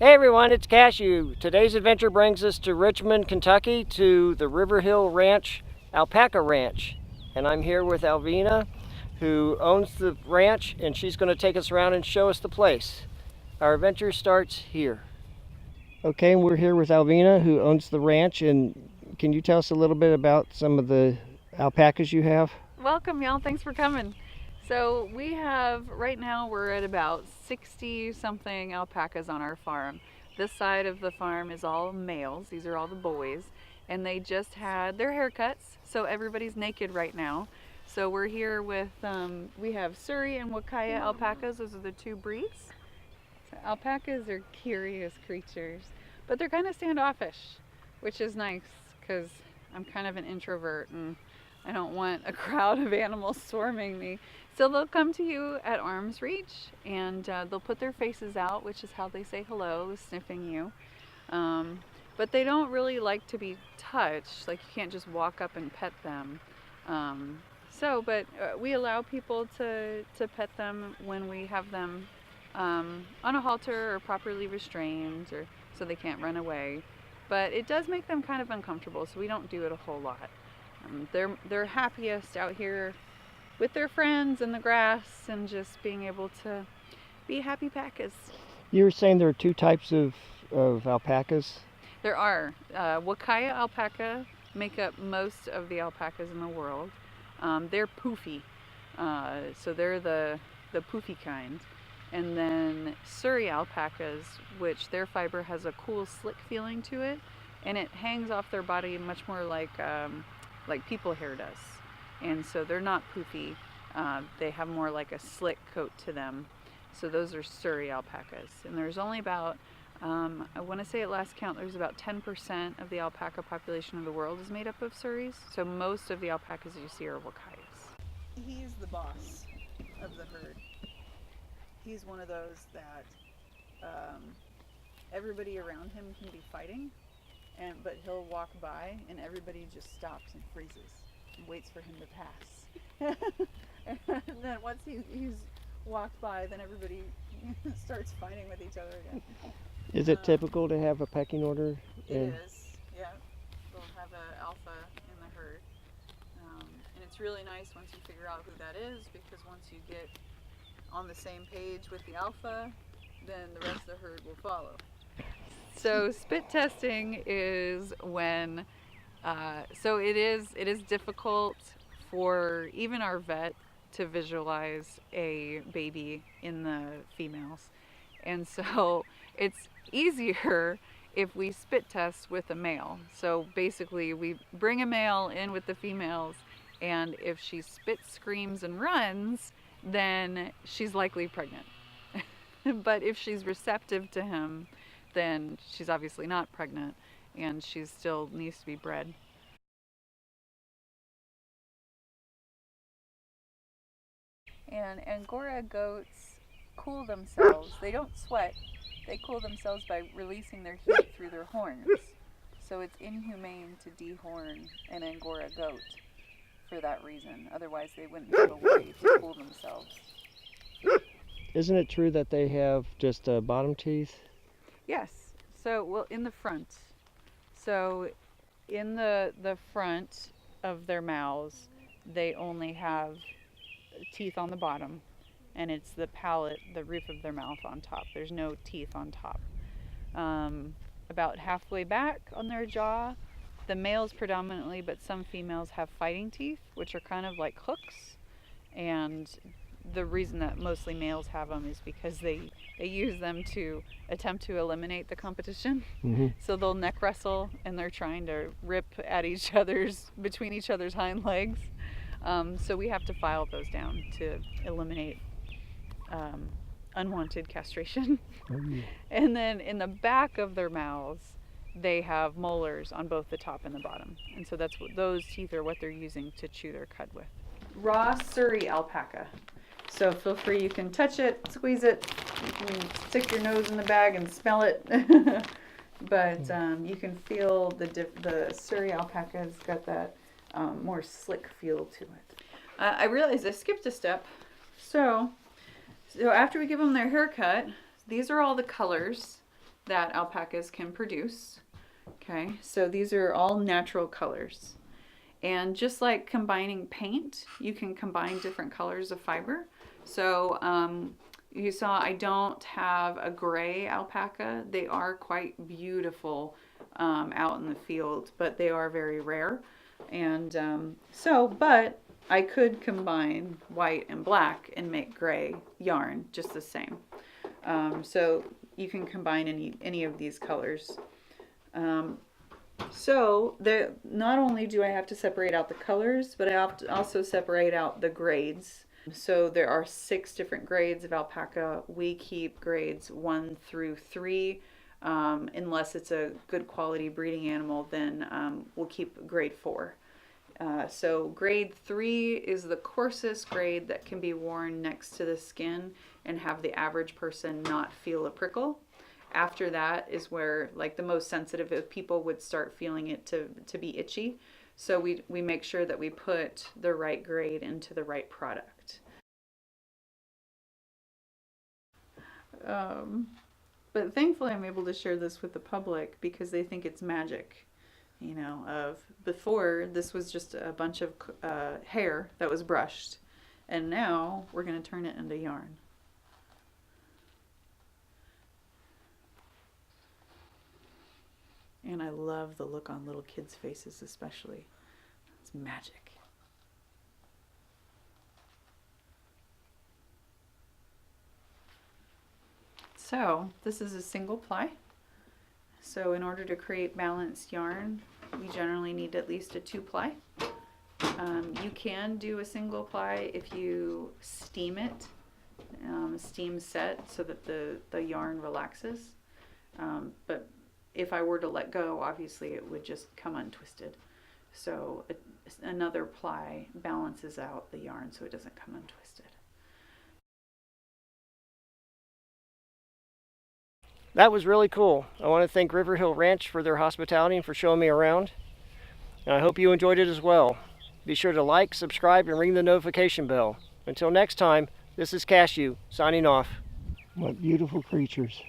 Hey everyone, it's Cashew. Today's adventure brings us to Richmond, Kentucky to the River Hill Ranch, Alpaca Ranch. And I'm here with Alvina, who owns the ranch, and she's going to take us around and show us the place. Our adventure starts here. Okay, and we're here with Alvina, who owns the ranch, and can you tell us a little bit about some of the alpacas you have? Welcome, y'all. Thanks for coming. So we have, right now we're at about 60 something alpacas on our farm. This side of the farm is all males. These are all the boys. And they just had their haircuts, so everybody's naked right now. So we're here with, we have Surrey and Wakaya alpacas. Those are the two breeds. So alpacas are curious creatures, but they're kind of standoffish, which is nice because I'm kind of an introvert and I don't want a crowd of animals swarming me. So they'll come to you at arm's reach and they'll put their faces out, which is how they say hello, sniffing you. But they don't really like to be touched. Like, you can't just walk up and pet them. But we allow people to pet them when we have them on a halter or properly restrained, or so they can't run away. But it does make them kind of uncomfortable, so we don't do it a whole lot. They're happiest out here with their friends in the grass and just being able to be happy packas. You were saying there are two types of alpacas? There are. Wakaya alpaca make up most of the alpacas in the world. They're poofy, so they're the poofy kind. And then Surrey alpacas, which their fiber has a cool slick feeling to it, and it hangs off their body much more like people hair does. And so they're not poofy. They have more like a slick coat to them. So those are Surrey alpacas. And there's only about, I want to say at last count, there's about 10% of the alpaca population of the world is made up of Surreys. So most of the alpacas you see are Wakayas. He's the boss of the herd. He's one of those that everybody around him can be fighting, but he'll walk by and everybody just stops and freezes and waits for him to pass. And then once he's walked by, then everybody starts fighting with each other again. Is it typical to have a pecking order? It is, yeah. We'll have an alpha in the herd. And it's really nice once you figure out who that is, because once you get on the same page with the alpha, then the rest of the herd will follow. So spit testing is when, it is difficult for even our vet to visualize a baby in the females. And so it's easier if we spit test with a male. So basically we bring a male in with the females, and if she spits, screams, and runs, then she's likely pregnant. But if she's receptive to him, then she's obviously not pregnant, and she still needs to be bred. And Angora goats cool themselves. They don't sweat. They cool themselves by releasing their heat through their horns. So it's inhumane to dehorn an Angora goat for that reason. Otherwise they wouldn't have a way to cool themselves. Isn't it true that they have just bottom teeth? Yes. So, well, in the front. So in the front of their mouths, they only have teeth on the bottom, and it's the palate, the roof of their mouth on top. There's no teeth on top. About halfway back on their jaw, the males predominantly, but some females have fighting teeth, which are kind of like hooks. And the reason that mostly males have them is because they use them to attempt to eliminate the competition. Mm-hmm. So they'll neck wrestle, and they're trying to rip at between each other's hind legs. So we have to file those down to eliminate unwanted castration. Mm-hmm. And then in the back of their mouths, they have molars on both the top and the bottom. And so that's what those teeth are, what they're using to chew their cud with. Raw Surrey alpaca. So feel free, you can touch it, squeeze it, you can stick your nose in the bag and smell it. But you can feel the Surrey alpaca has got that more slick feel to it. I realized I skipped a step. So after we give them their haircut, these are all the colors that alpacas can produce. Okay, so these are all natural colors. And just like combining paint, you can combine different colors of fiber. So you saw I don't have a gray alpaca. They are quite beautiful out in the field, but they are very rare. And but I could combine white and black and make gray yarn just the same. So you can combine any of these colors. So not only do I have to separate out the colors, but I have to also separate out the grades. So there are 6 different grades of alpaca. We keep grades 1 through 3. Unless it's a good quality breeding animal, then we'll keep grade 4. So grade 3 is the coarsest grade that can be worn next to the skin and have the average person not feel a prickle. After that is where like the most sensitive people would start feeling it to be itchy. So we make sure that we put the right grade into the right product. But thankfully I'm able to share this with the public because they think it's magic. You know, before this was just a bunch of hair that was brushed, and now we're going to turn it into yarn. And I love the look on little kids' faces especially. It's magic. So this is a single ply. So in order to create balanced yarn, we generally need at least a 2-ply. You can do a single ply if you steam it, steam set so that the yarn relaxes. But if I were to let go, obviously it would just come untwisted. So another ply balances out the yarn so it doesn't come untwisted. That was really cool. I want to thank River Hill Ranch for their hospitality and for showing me around. And I hope you enjoyed it as well. Be sure to like, subscribe, and ring the notification bell. Until next time, this is Cashew, signing off. What beautiful creatures.